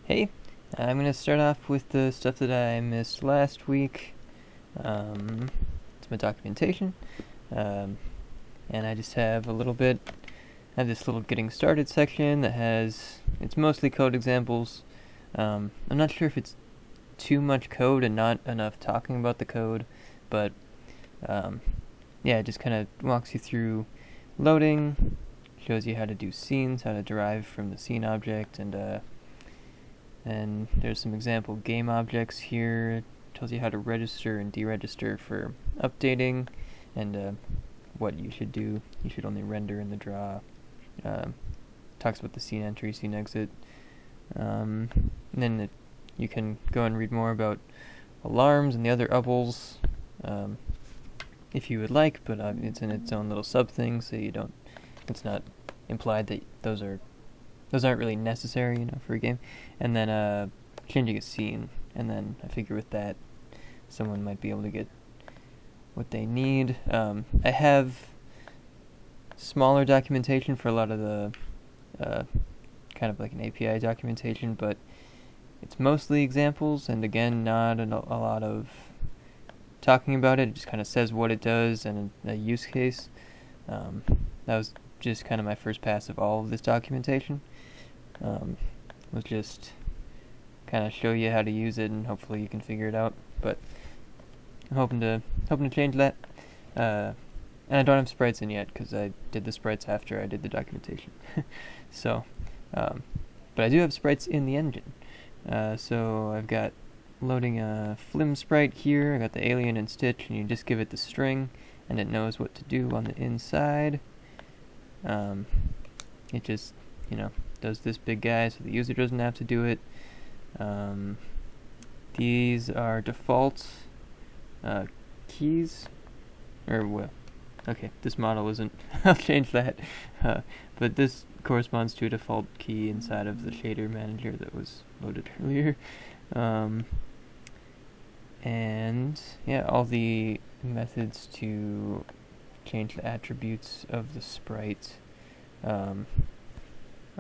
Hey, I'm going to start off with the stuff that I missed last week. It's my documentation, um, and I just have I have this little getting started section that it's mostly code examples. I'm not sure if it's too much code and not enough talking about the code, but yeah, it just kind of walks you through loading, shows you how to do scenes, how to derive from the scene object, and there's some example game objects here. Tells you how to register and deregister for updating, and what you should do. You should only render in the draw. Talks about the scene entry, scene exit. And then you can go and read more about alarms and the other upbles, if you would like, but it's in its own little sub thing, so it's not implied that those aren't really necessary, for a game. And then changing a scene, and then I figure with that, someone might be able to get what they need. I have smaller documentation for a lot of the kind of like an API documentation, but it's mostly examples, and again, not a lot of talking about it. It just kind of says what it does and a use case. That was just kind of my first pass of all of this documentation. Was just kind of show you how to use it, and hopefully you can figure it out. But I'm hoping to change that. And I don't have sprites in yet because I did the sprites after I did the documentation. So, but I do have sprites in the engine. So I've got loading a flim sprite here. I got the alien and Stitch, and you just give it the string, and it knows what to do on the inside. It just, does this big guy, so the user doesn't have to do it. These are default keys, okay, this model isn't. I'll change that. But this corresponds to a default key inside of the shader manager that was loaded earlier. And yeah, all the methods to change the attributes of the sprite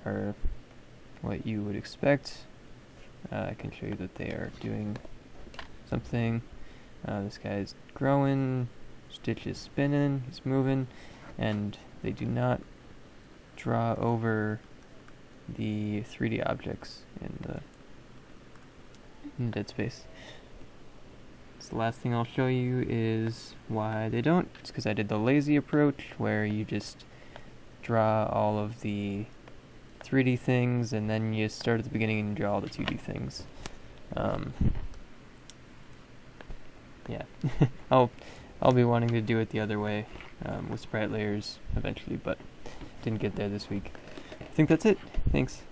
are what you would expect. I can show you that they are doing something. This guy's growing, Stitch is spinning, he's moving, and they do not draw over the 3D objects in dead space. So the last thing I'll show you is why they don't. It's because I did the lazy approach, where you just draw all of the 3D things, and then you start at the beginning and draw all the 2D things. Yeah, I'll be wanting to do it the other way with sprite layers eventually, but didn't get there this week. I think that's it. Thanks.